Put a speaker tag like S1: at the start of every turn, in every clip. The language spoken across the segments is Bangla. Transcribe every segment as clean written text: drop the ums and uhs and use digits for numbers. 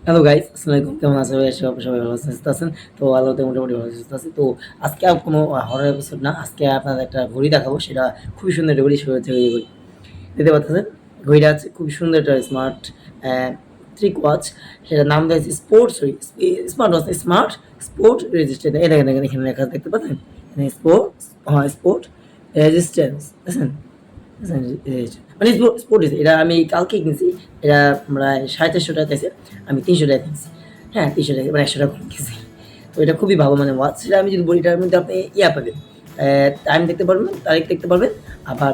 S1: হ্যালো গাইস, আসসালামু আলাইকুম। কেমন আছেন ভাই? সবাই ভালো আছেন, সুস্থ আছেন? তো আল্লাহতে মোটামুটি ভালো সুস্থ আছি। তো আজকে আর কোনো হরর এপিসোড না। আজকে আপনাদের একটা ঘড়ি দেখাবো। সেটা খুবই সুন্দর একটা ঘড়ি। সেটা হচ্ছে এই ঘড়ি। দেখতে পাচ্ছেন? ঘড়িটা আছে খুবই সুন্দর একটা স্মার্ট ট্রিক ওয়াচ। সেটার নাম দেওয়া হয়েছে sports smart watch, smart sport resistance. এই দেখেন, দেখেন এখানে লেখা দেখতে পাচ্ছেন? এখানে স্পোর্ট রেজিস্ট্যান্স। দেখছেন? মানে স্পোর্ট এটা আমি কালকে কিনছি। এটা প্রায় 450 টাকা চাইছে, আমি 300 টাকা কিনছি। হ্যাঁ, 300 টাকা মানে 100 টাকা কম কিনছি। তো এটা খুবই ভালো মানে ওয়াচ। সেটা আমি যদি বলি, এটার মধ্যে আপনি পাবেন, টাইম দেখতে পারবেন, তারিখ দেখতে পারবেন। আবার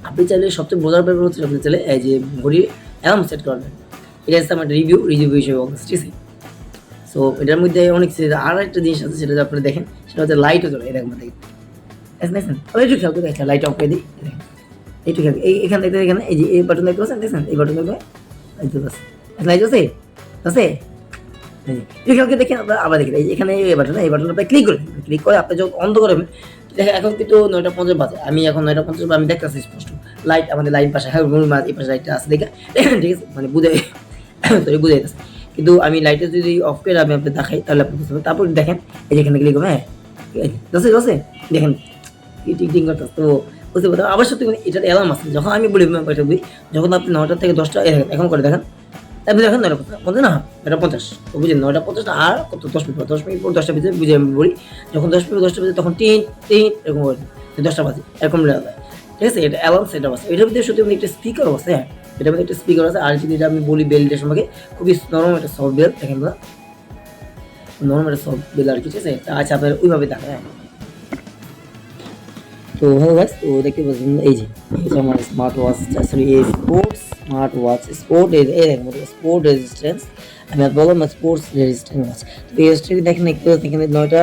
S1: আপনি চাইলে সবচেয়ে মজার ব্যাপার হচ্ছে, আপনি চাইলে এই যে ঘড়ির অ্যালার্ম সেট করবেন। এটা হচ্ছে আমার রিভিউ হিসেবে বলতেছি, ঠিক আছে? সো এটার মধ্যে অনেক আর একটা জিনিস আছে, সেটা যদি আপনি দেখেন, সেটা হচ্ছে লাইটও জ্বলে। এই দেখেন, দেখেন, একটু খেয়াল করে দেখেন, লাইট অফ করে দিই। এইটু খেয়াল, এখানে দেখতে, এখানে এই যে এই বাটন দেখতে পাচ্ছেন, দেখছেন? এই বাটন দেখবে লাইট আছে, লাইট আছে আছে। এই খেয়াল করে দেখেন, আপনারা আবার দেখেন, এই যে এখানে এই বাটন, এই বাটন আপনি ক্লিক করে আপনি যখন অন্ধ করবেন, দেখেন এখন কিন্তু 9:50 বাজে। আমি এখন 9:50 আমি দেখতেছি স্পষ্ট লাইট, আমাদের লাইট পাশে, হ্যাঁ এই পাশে লাইটটা আছে দেখে, ঠিক আছে? মানে বুঝে সরি, বুঝে যাচ্ছে। কিন্তু আমি লাইটটা যদি অফ করে আমি আপনি দেখাই, তাহলে আপনি বুঝতে পারবেন। তারপর দেখেন, এই যে এখানে ক্লিক করবেন, হ্যাঁ ঠিক আছে, আছে দেখেন টিং টিং করতেছে। তো বুঝতে পারতাম আবার সত্যি, মানে এটার অ্যালার্ম আছে। যখন আমি বলি এটা বুঝি, যখন আপনি 9টা থেকে 10টা এখন করে দেখেন, আপনি দেখেন 9:50 না, 9:50। তো বুঝলেন, 9:50 না, আর কত 10 মিনিট পর, 10 মিনিট পর 10টা বেজে বুঝে আমি বলি, যখন 10 মিনিট 10টা বেজে তখন টিন টিন এরকম করে 10টা বাজে এরকম লেখা যায়, ঠিক আছে? এটা অ্যালার্ম সেট আপ আছে। এটার ভিতরে সত্যি মানে একটা স্পিকারও আছে, হ্যাঁ এটার মধ্যে একটা স্পিকার আছে। আর যদি এটা আমি বলি বেল্টের সম্পর্কে, খুবই নরম একটা সফট বেল্ট, দেখেন না, নরম একটা সফট বেল্ট আর কি, ঠিক আছে? আচ্ছা, আপনার ওইভাবে দেখা, হ্যাঁ। তো হ্যালো গাইস, তো দেখতে পাচ্ছেন এই যে আমার স্মার্ট ওয়াচ, সরি এই স্পোর্টস স্মার্ট ওয়াচ, এই দেখেন স্পোর্ট রেজিস্ট্যান্স। আমি আর বললাম না স্পোর্টস রেজিস্ট্যান্স ওয়াচ। তো এই ওয়াচটি দেখেন, একটু এখানে 9টা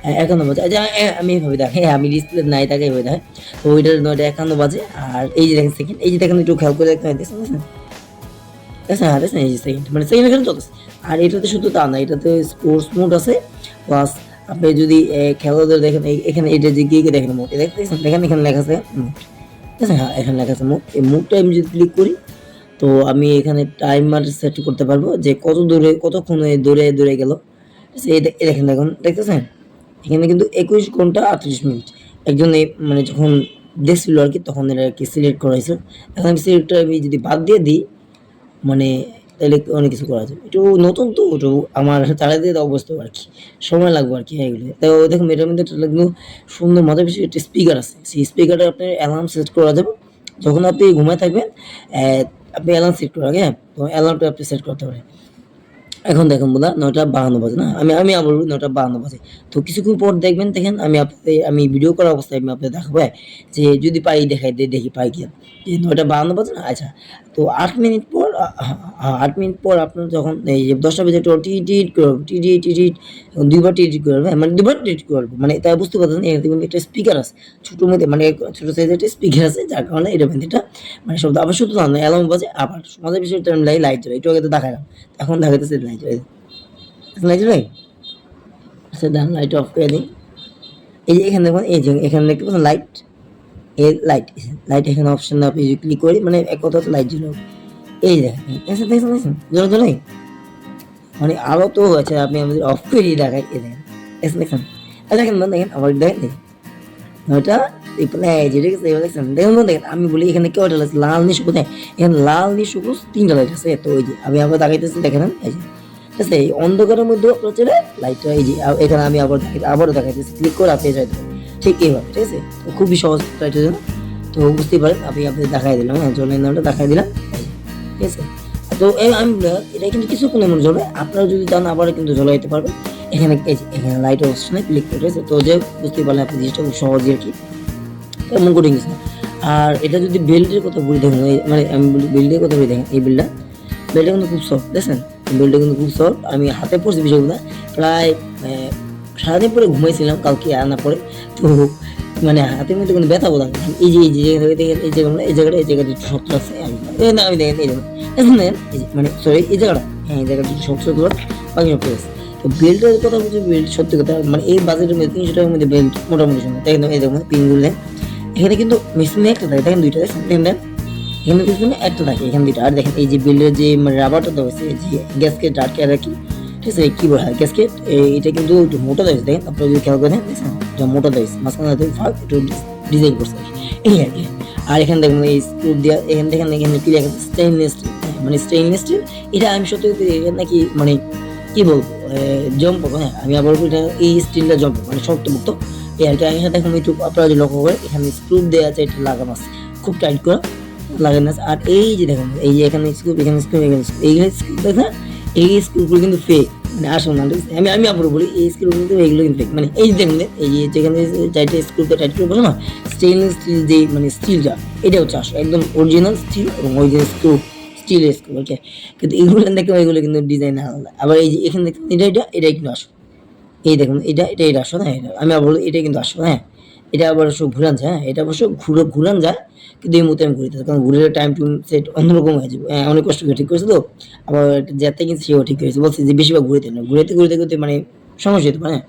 S1: 51 বাজে। আচ্ছা, আমি এইভাবে দেখেন, আমি ডিসপ্লে নাই তাকে এইভাবে দেখেন। তো ওইটার 9টা 51 বাজে। আর এই যে দেখেন সেকেন্ড, এই যে দেখেন একটু খেয়াল করে দেখতে দেখছেন, দেখছেন? হ্যাঁ দেখছেন, এই যে সেকেন্ড, মানে সেকেন্ড এখানে চলতেছে। আর এটাতে শুধু তা না, এটাতে স্পোর্টস মোড আছে, প্লাস আপনি যদি খেলাধুলা দেখেন, এখানে এটা যে গিয়ে দেখেন মোড, দেখতেছেন? দেখেন এখানে লেখা আছে মোড, ঠিক আছে? হ্যাঁ এখানে লেখা আছে মোড। এই মোডটা আমি যদি ক্লিক করি, তো আমি এখানে টাইমার সেট করতে পারবো যে কত দূরে, কতক্ষণ দূরে গেল, ঠিক আছে? এই দেখেন, দেখতেছেন? এখানে কিন্তু 21 ঘন্টা 38 মিনিট। একজন মানে যখন দেখছিল আর কি, তখন এটা আর কি সিলেক্ট করা হয়েছিল। এখন আমি সিলেক্টটা আমি যদি বাদ দিয়ে দিই, মানে তাইলে অনেক কিছু করা যাবে। একটু নতুন তো, একটু আমার চালাই দিয়ে দেওয়া বুঝতে আর কি সময় লাগবে আর কি, হ্যাঁ এগুলো। তো দেখুন এটার মধ্যে একটা কিন্তু সুন্দর মজার বিষয়, একটা স্পিকার আছে। সেই স্পিকারটা আপনার অ্যালার্ম সেট করা যাবে। যখন আপনি ঘুমায় থাকবেন, আপনি অ্যালার্ম সেট করা, হ্যাঁ, তো অ্যালার্মটা আপনি সেট করতে পারেন। এখন দেখেন বন্ধুরা, 9:52 বাজে না, আমি আবার বলি 9:52 বাজে। তো কিছুক্ষণ পর দেখেন আমি ভিডিও করা অবস্থায় আমি আপনাদের দেখাবো, হ্যাঁ, যে যদি পাই দেখাই দেখি পাই কি যে 9:52 বাজে না। আচ্ছা, তো 8 মিনিট পর 8 মিনিট পর আপনার যখন এই যে 10টা বেজে একটু টিট করবো, টিট দুইবার টিট করবে, মানে দুবার টিট করবো, মানে তাই বুঝতে পারছেন? এখানে কিন্তু একটা স্পিকার আছে ছোটোর মধ্যে, মানে ছোটো সাইজের একটা স্পিকার আছে, যার কারণে এটা মধ্যে এটা মানে শব্দ। আবার শুধু না, অ্যালার্ম বাজে। আবার মজার বিষয়টা আমি লাইট জ্বলে, একটু আগে তো দেখালাম, এখন দেখাইতেছে লাইট জ্বলে, লাইট জ্বলে। আচ্ছা দেখেন, লাইট অফ করে দিই। এই যে এখানে দেখুন, এই যে এখানে দেখতে পাচ্ছেন লাইট, এই লাইট এখানে অপশন আপনি যদি ক্লিক করি, মানে এক কথা হচ্ছে লাইট জ্বলে। এই দেখেন, দেখছেন জ্বলে, মানে আলো তো হয়েছে, আপনি আমাদের অফ করে দেখাই, এই দেখেন, দেখছেন? দেখেন আবার দেখেন, ওইটা ঠিক আছে? এবার দেখছেন, দেখেন আমি বলি এখানে কয়টা লাইট, লাল নীল সবুজ, এখানে লাল নীল সবুজ 3টা লাইট আছে। তো ওই যে আমি আবার দেখাইতেছি, দেখেন এই যে, ঠিক আছে? এই অন্ধকারের মধ্যে আপনার ছেলে লাইটটা, এই যে এখানে আমি আবারও দেখাইতেছি, ক্লিক করে আপনি যাইতে ঠিক এইভাবে, ঠিক আছে? তো খুবই সহজ লাইটের জন্য। তো বুঝতেই পারেন, আমি আপনাদের দেখাই দিলাম, হ্যাঁ জলের নামটা দেখাই দিলাম, ঠিক আছে? তো আমি এটা কিন্তু কিছুক্ষণের মধ্যে জ্বলবে। আপনারা যদি চান আবার কিন্তু জ্বলাইতে পারবেন। এখানে এই যে এখানে লাইট অপশনে ক্লিক করে, তো যে বুঝতেই পারলেন আপনি জিনিসটা খুব সহজই আর কি, এমন করে গেছে। আর এটা যদি বেল্টের কথা বলি, দেখুন মানে আমি বলি বেল্টের কথা বলি, দেখেন এই বেল্টটা কিন্তু খুব সফট, দেখছেন? বেল্টটা কিন্তু খুব সফট। আমি হাতে পড়ছি বিষয়গুলো, প্রায় সারাদিন পরে ঘুমাইছিলাম কালকে আনা পরে। তো মানে হাতের মধ্যে কোনো ব্যথা বোধ এই যে এই জায়গাটা একটু শক্ত আছে। আমি দেখেন এই দেখেন এই যে, মানে সরি এই জায়গাটা, হ্যাঁ এই জায়গাটা একটু শক্ত বাকি সব ঠিক আছে। তো বেল্টের কথা বলছি, বেল্ট সত্যি কথা, মানে এই বাজেটের মধ্যে 300 টাকার মধ্যে বেল্ট মোটামুটি সুন্দর। দেখেন এই দেখুন পিনগুলো, এখানে কিন্তু মেশিনে একটা থাকে, দেখেন দুইটা, দেখেন এখানে পিছনে একটা থাকে, এখানে দুইটা। আর দেখেন এই যে বেলের যে মানে রাবারটা দেওয়া হয়েছে, যে গ্যাসকেট আটকে রাখি, ঠিক আছে, কি বলে হয় গ্যাসকেট, এটা কিন্তু একটু মোটা দেওয়া হয়েছে। দেখেন আপনারা যদি খেয়াল করেন, দেখছেন এটা মোটা দেওয়া হয়েছে, মাঝখানে ফাঁক একটু ডিজাইন করছে এই আর কি। আর এখানে দেখুন এই স্ক্রু দেওয়া, এখানে দেখেন এখানে কি লেখা আছে স্টেইনলেস স্টিল, মানে স্টেইনলেস স্টিল। এটা আমি সত্যি নাকি মানে কি বলবো জম্পক, হ্যাঁ আমি আবার এটা এই স্টিলটা জম্পক মানে শক্তমুক্ত এই আর কি। এখানে দেখুন একটু আপনারা যদি লক্ষ্য করে এখানে স্ক্রু দেওয়া আছে, এটা লাগানো আছে খুব টাইট করে লাগানো আছে। আর এই যে দেখুন এই যে এখানে স্ক্রু, এখানে স্ক্রু, এখানে স্ক্রু, এইখানে স্ক্রু দেখেন, এই স্ক্রুগুলো কিন্তু ফেক, মানে আসল না। আমি আবার বলি এই স্ক্রু কিন্তু এইগুলো কিন্তু ফেক, মানে এই যে দেখুন এই যে যেখানে চারটে স্ক্রুতে টাইট করে বলো না, স্টেইনলেস স্টিল যে মানে স্টিলটা, এটা হচ্ছে আসল একদম অরিজিনাল স্টিল এবং অরিজিনাল স্ক্রু, স্টিলের স্ক্রু, ওকে। কিন্তু এগুলো দেখে এগুলো কিন্তু ডিজাইন আলাদা। আবার এই যে এখানে দেখুন এটা কিন্তু আসল, এই দেখুন এটা আসল, হ্যাঁ এটা আমি আবার বলি এটা কিন্তু আসল, হ্যাঁ এটা আবার অবশ্য ঘুরান যায়, হ্যাঁ এটা অবশ্য ঘুরান যায়, কিন্তু এই মুহূর্তে আমি ঘুরিতে, কারণ ঘুরে টাইম টু সেট অন্যরকম হয়ে যাবে। হ্যাঁ অনেক কষ্ট করে ঠিক করেছে তো, আবার যাতে কিন্তু সেও ঠিক করেছে, বলছে যে বেশিরভাগ ঘুরেতে না, ঘুরতে মানে সমস্যা হতে পারে, হ্যাঁ।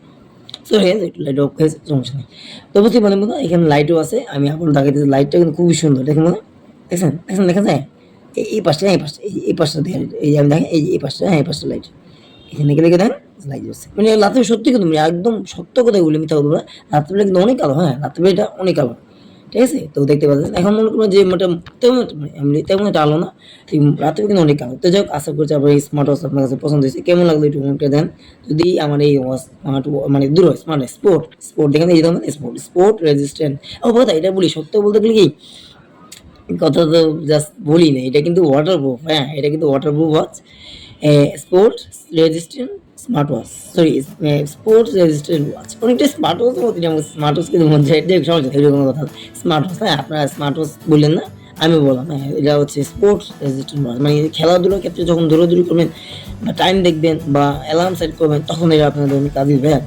S1: সো একটু লাইট অফ হয়েছে, সমস্যা নেই। তো বুঝতে পারলেন বন্ধু, এখানে লাইটও আছে, আমি আপনার দেখাইতেছি, লাইটটা কিন্তু খুবই সুন্দর, দেখুন বন্ধু, দেখছেন দেখছেন দেখা যায় এই পাশটা, এই পাশটা দেখেন, এই যে আমি দেখেন এই যে এই পাশটা, হ্যাঁ এই পাশটা লাইট, এখানে গেলে দেখেন লাইট জ্বলছে, মানে রাতে সত্যি কিন্তু মানে একদম সত্য কথা বলি, মিথ্যা কথা বলে, রাত্রিবেলা কিন্তু অনেক আলো, হ্যাঁ রাত্রিবেলা এটা অনেক আলো, ঠিক আছে। তো দেখতে পাচ্ছেন এখন মনে করবো যে মোটা তেমন এমনি তেমন একটা আলো না, রাত্রে কিন্তু অনেক আলো। তো যাই হোক, আশা করছি আবার এই স্মার্ট ওয়াচ আপনার কাছে পছন্দ হয়েছে, কেমন লাগলো একটু কমেন্টে দেন। যদি আমার এই ওয়াচ স্মার্ট মানে দূর হয় স্মার্ট স্পোর্ট দেখেন, এই ধরনের স্পোর্ট রেজিস্ট্যান্ট। ও কথা এটা বলি, সত্য বলতে গেলে কি কথা তো জাস্ট বলি না, এটা কিন্তু ওয়াটারপ্রুফ, হ্যাঁ এটা কিন্তু waterproof watch, sports resistant smart watch, sorry sports resistant watch, অনেকটা স্মার্ট ওয়াচ মতো, যেমন স্মার্ট ওয়াচ কিন্তু মনে হয় সমস্যা এরকম কথা, স্মার্ট ওয়াচ, হ্যাঁ আপনারা স্মার্ট ওয়াচ বললেন না, আমি বললাম, হ্যাঁ এটা হচ্ছে স্পোর্টস রেজিস্ট্যান্ট ওয়াচ, মানে খেলাধুলার ক্ষেত্রে যখন দৌড়াদৌড়ি করবেন বা টাইম দেখবেন বা অ্যালার্ম সেট করবেন, তখন এটা আপনাদের অনেক কাজে দিবে, হ্যাঁ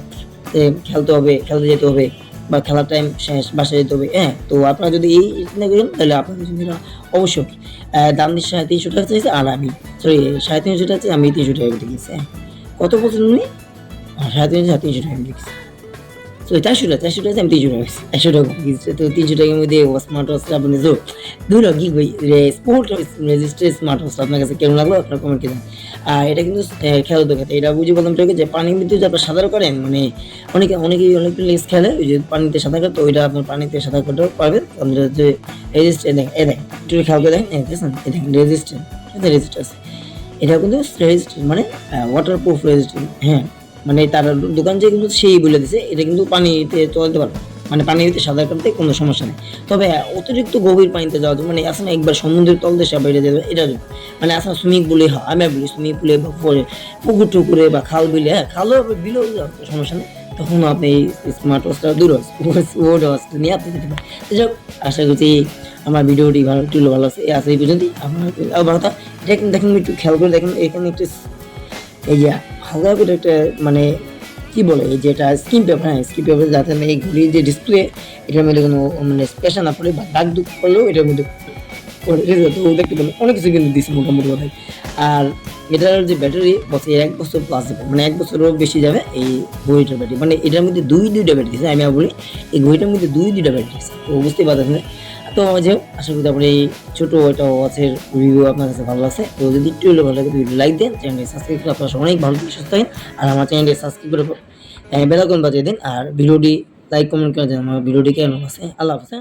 S1: খেলতে হবে, খেলতে যেতে হবে বা খেলার টাইম শেষ, বাসায় যেতে হবে, হ্যাঁ। তো আপনারা যদি এই চিন্তা করেন তাহলে আপনাদের জন্য অবশ্যই দাম দিয়ে 350 টাকা চাইছে, আর আমি সরি 350 টাকা চাই, আমি 300 টাকা দিয়ে গেছি, হ্যাঁ। কত বলছেন উনি? 350 টাকা দিয়ে গেছি, তো 400 টাকা আমি 300 টাকা গেছি, 100 টাকা গেছি, তো 300 টাকার মধ্যে স্মার্ট ওয়াচটা আপনি ধরো কি বই স্পোর্ট রেজিস্ট্রেড স্মার্ট ওয়াচটা আপনার কাছে কেমন লাগলো আপনার কমেন্ট করে। আর এটা কিন্তু খেলা দেখাতে, এটা বুঝে বললাম ঠিক যে পানির ভিতরে যে আপনার সাঁতার করেন, মানে অনেকেই অনেক লেস খেলে ওই যে পানিতে সাঁতার কাটে, তো ওইটা আপনার পানিতে সাঁতার কাটতে পারবেন। আমাদের যে রেজিস্ট্রেড দেখেন, এই দেখেন একটু খেয়াল করে দেখেন, দেখছেন এই দেখেন রেজিস্ট্রেড, আছে, এটা কিন্তু রেজিস্ট্রেড মানে ওয়াটারপ্রুফ রেজিস্ট্রেড, হ্যাঁ মানে তার দোকান যে কিন্তু সেই বলে দিছে এটা কিন্তু পানিতে চলতে পারবে, মানে পানিতে সাঁতার কাটতে কোনো সমস্যা নেই। তবে অতিরিক্ত গভীর পানিতে যাওয়া যায়, মানে আসলে একবার সমুদ্রের তল দেশে বাইরে যাবে এটা মানে আসলে সুইমিং পুলে হয়, আমি বলি সুইমিং পুলে বা পুকুর টুকুরে বা খাল বিলে, হ্যাঁ খালও বিলেও সমস্যা নেই, তখন আপনি এই স্মার্ট ওয়াচটা দূর ওয়াচটা নিয়ে আপনি যেতে পারেন। যাই আশা করছি আমার ভিডিওটি ভালো একটু ভালো আছে, এই পর্যন্তই। আমার ভালো থাক, এটা কিন্তু দেখেন একটু খেয়াল করে দেখেন, এখানে একটু এই যে হালকা করে একটা মানে কি বলে এই যে এটা স্কিন পেপার, হ্যাঁ স্কিন পেপার, যাতে এই ঘড়ির যে ডিসপ্লে এটার মধ্যে কোনো মানে স্পেশাল না পড়ে বা দাগ দুঃখ করলেও এটার মধ্যে তো দেখতে পেলাম অনেক কিছু কিন্তু দিচ্ছে মোটামুটি কথায়। আর এটার যে ব্যাটারি বলছে 1 বছর প্লাস যাবে, মানে 1 বছরও বেশি যাবে এই ঘড়িটার ব্যাটারি, মানে এটার মধ্যে দুইটা ব্যাটারি দিচ্ছে, আমি বলি এই ঘড়িটার মধ্যে দুইটা ব্যাটারি দিচ্ছে, তো বুঝতেই পারছেন। তো যে আশা করি তারপরে এই ছোটো একটা ওয়াচের রিভিউ আপনার কাছে ভালো লাগছে, তো যদি একটু হলে ভালো লাগে ভিডিও লাইক দেন, চ্যানেলটি সাবস্ক্রাইব করে আপনার অনেক ভালো সুস্থ থাকেন, আর আমার চ্যানেলটি সাবস্ক্রাইব করে বেল আইকন বাজিয়ে দিন, আর ভিডিওটি লাইক কমেন্ট করে দেন আমার ভিডিওটি কেমন আছে। আল্লাহ হাফেজ।